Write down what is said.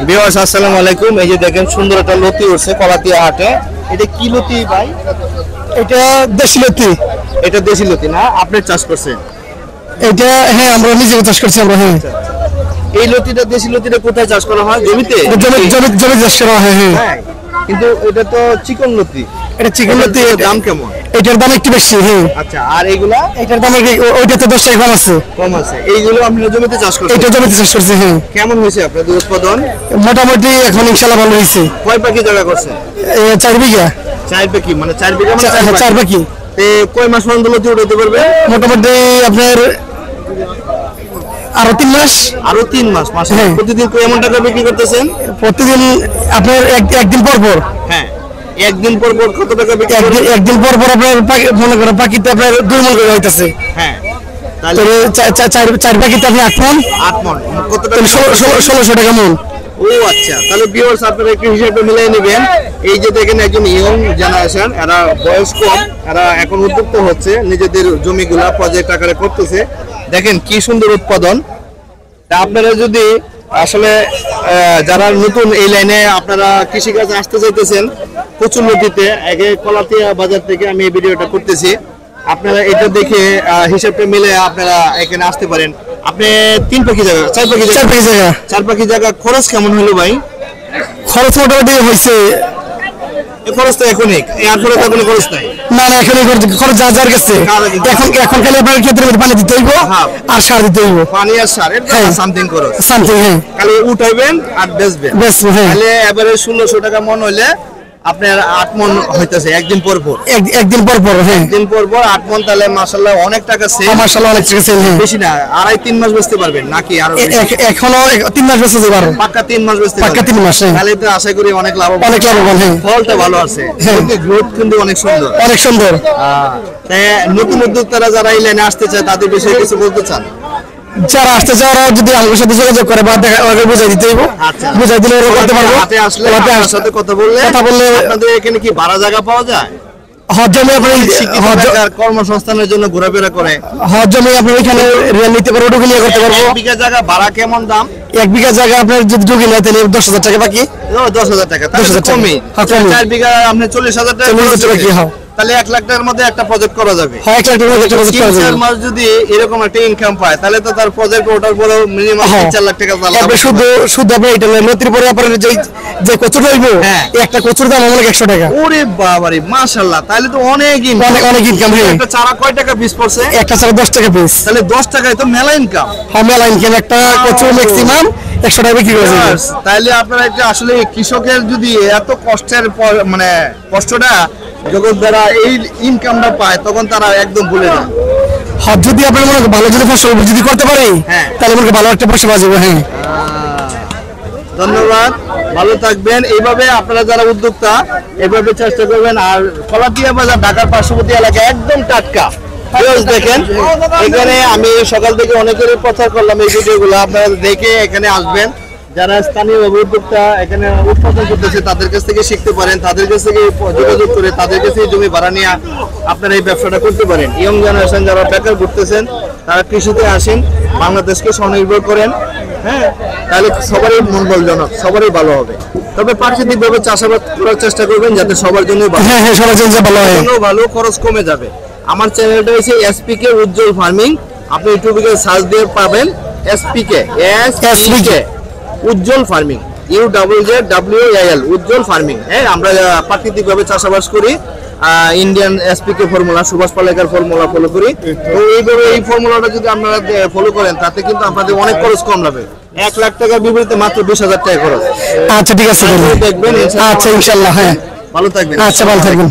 Viewers আসসালামু আলাইকুম। এই যে দেখেন সুন্দর একটা লতি উঠছে কলাতিয়া হাটে। এটা কি লতি ভাই? এটা দেশি লতি। এটা দেশি লতি না, আপনি চাষ করছেন? এটা হ্যাঁ, আমরা নিজে চাষ করছি আমরা। হ্যাঁ, এই লতিটা দেশি লতিটা কোথায় চাষ করা হয়? জমিতে? জমি চাষ করা হয়। হ্যাঁ, কিন্তু এটা তো চিকন লতি। এটা চিকন লতি। দাম কেমন? এটার দাম একটু বেশি। হ্যাঁ, আচ্ছা, আর এইগুলা? এটার দাম ওইটাতে 10 টাকা কম আছে। এইগুলো আপনি জমিতে চাষ করছেন? এটা জমিতে চাষ করছি। হ্যাঁ। কেমন হয়েছে আপনাদের উৎপাদন? মোটামুটি এখন ইনশাআল্লাহ ভালো হয়েছে। কয় পাখি জায়গা করছেন? 4 বিঘা। 4 পাখি মানে 4 বিঘা মানে 4 পাখি। কয় মাস পর্যন্ত লতি উঠাতে পারবে? মোটামুটি আপনার আরো 3 মাস। আরো 3 মাস। মাশাআল্লাহ। প্রতিদিন কেমন টাকা বিক্রি করতেছেন? প্রতিদিন আপনার একদিন পর পর। হ্যাঁ, একদিন পর পর কত টাকা বিক্রি করেন? একদিন পর পর আপনার মনে করেন পাখিতে আপনার 2 মণ করে হইতাছে। হ্যাঁ, তাহলে 4 পাখিতে আপনি 8 মণ। কত টাকা? 1600 টাকা মণ। ও আচ্ছা, তাহলে ভিউয়ার্স আপনারা একটু হিসাবে মিলিয়ে নেবেন। এই যে দেখেন একজন ইয়ং জেনারেশন, এরা বয়স কম, এরা এখন উদ্যুক্ত হচ্ছে, নিজেদের জমিগুলা প্রজেক্ট আকারে করতেছে। দেখেন কি সুন্দর উৎপাদন। তা আপনারা যদি আসলে যারা নতুন এই লাইনে আপনারা কৃষিকাজে আসতে চাইতেছেন, প্রচুর লতিতে আগে কলাতিয়া বাজার থেকে আমি এই ভিডিওটা করতেছি, আপনারা এটা দেখে হিসাবটা মিলে আপনারা এখানে আসতে পারেন। আপনি 3 পাখি জায়গা, 4 পাখি জায়গা খরচ কেমন হলো ভাই? খরচ মোটামুটি হয়েছে। খরচ তো এখনই, এরপরে তো কোনো খরচ নাই। না, এখনই খরচ যার কাছে। এখন খালি আপনার ক্ষেত্রে পানি দিতে হইব আর সার দিতে হইব। পানি আর সার, সামথিং খরচ। হ্যাঁ, খালি উঠাইবেন আর বেচবেন। তাহলে এবারে 1600 টাকা মন হইলে আপনার 8 মন হইতাছে একদিন পর পর। একদিন পর পর। হ্যাঁ, একদিন পর পর 8 মন, তাহলে মাশাআল্লাহ অনেক টাকা সেল। মাশাআল্লাহ অনেক টাকা সেল। বেশি না, 2.5-3 মাস বেচতে পারবেন নাকি আরো? এখনো 3 মাস বেচতে পারবো। পাক্কা 3 মাস বেচতে পারবেন। পাক্কা 3 মাস। তাহলে তো আশা করি অনেক লাভবান। হ্যাঁ, ফলটা ভালো আছে। গ্রোথ কিন্তু অনেক সুন্দর। তাই নতুন উদ্যোক্তারা যারা এই লাইনে আসতে চায় তাদের বিষয়ে কিছু বলতে চান? যারা আসতে চায় ওরা যদি আমাদের সাথে যোগাযোগ করে বা ওকে বুঝাই দিতে হইব। বুঝাই দিলে ওরা করতে পারবো। হাতে আসলে আপনার সাথে কথা বললে আপনাদের এখানে কি ভাড়া জায়গা পাওয়া যায়? জমি আপনার কর্মসংস্থানের জন্য ঘোরাফেরা করে। জমি আপনি এখানে নিতে পারবো, ঢুকে নিয়ে করতে পারবো। 1 বিঘা জায়গা ভাড়া কেমন দাম? 1 বিঘা জায়গা আপনার যদি ঢুকে নেয় তাহলে 10,000 টাকা বাকি। 10,000 টাকা, তাহলে কমই। 4 বিঘা আপনি 40,000 টাকা কি হয়? তাহলে 1 লাখ টাকার মধ্যে একটা প্রজেক্ট করা যাবে। হ্যাঁ, 1 লাখ টাকার মধ্যে একটা প্রজেক্ট করা যাবে। 4 মাস যদি এরকম একটা ইনকাম পায় তাহলে তো তার প্রজেক্ট ওঠার পরে মিনিমাম 4 লাখ টাকা লাভ হবে। শুধু আপনি এটা লতির পরে আপনার যে কচুর হইব, একটা কচুর দাম আমাদের 100 টাকা। ওরে বাবারে, মাশাআল্লাহ, তাহলে তো অনেক ইনকাম। একটা চারা কয় টাকা পিস পড়ছে? একটা চারা 10 টাকা পিস। তাহলে 10 টাকায় তো মেলা ইনকাম। হ্যাঁ, মেলা ইনকাম। একটা কচু ম্যাক্সিমাম 100 টাকা বিক্রি করে যায়। তাহলে আপনারা একটা আসলে কৃষকের যদি এত কষ্টের মানে কষ্টটা যখন তারা এই ইনকামটা পায় তখন তারা একদম ভুলে যায়। হ্যাঁ, যদি আপনার মনে ভালো যদি ফসল যদি করতে পারি তাহলে মনে ভালো একটা পয়সা পাওয়া যাবে। হ্যাঁ, ধন্যবাদ, ভালো থাকবেন। এইভাবে আপনারা যারা উদ্যোক্তা এভাবে চেষ্টা করবেন। আর কলাতিয়া বাজার ঢাকার পার্শ্ববর্তী এলাকা, একদম টাটকা। দেখেন এখানে আমি সকাল থেকে অনেকেরই প্রচার করলাম এই ভিডিওগুলো, আপনারা দেখে এখানে আসবেন। যারা স্থানীয় উদ্যোক্তা এখানে উৎপাদন করতেছে তাদের কাছ থেকে শিখতে পারেন, তাদের কাছ থেকে যোগাযোগ করে তাদের কাছে জমি ভাড়া নিয়ে আপনারা এই ব্যবসাটা করতে পারেন। ইয়ং জেনারেশন যারা বেকার ঘুরতেছেন তারা কৃষিতে আসেন, বাংলাদেশকে স্বনির্ভর করেন। হ্যাঁ, তাহলে সবারই মঙ্গলজনক, সবারই ভালো হবে। তবে প্রাকৃতিকভাবে চাষাবাদ করার চেষ্টা করবেন যাতে সবার জন্য ভালো, খরচ কমে যাবে। আমার চ্যানেলটা হচ্ছে SPK উজ্জ্বল ফার্মিং। আপনি ইউটিউবে সার্চ দিয়ে পাবেন SPK Ujjwal farming, UZZWAL Ujjwal farming. হ্যাঁ, আমরা প্রাকৃতিকভাবে চাষাবাদ করি, Indian SPK formula, Subhash Palekar formula follow করি। তো এইভাবে এই ফর্মুলাটা যদি আপনারা ফলো করেন তাতে কিন্তু আপনাদের অনেক খরচ কম লাগবে। 1 লাখ টাকার বিপরীতে মাত্র 20,000 টাকা খরচ। আচ্ছা, ঠিক আছে, দেখবেন। আচ্ছা, ইনশাআল্লাহ। হ্যাঁ, ভালো থাকবেন। আচ্ছা, ভালো থাকবেন।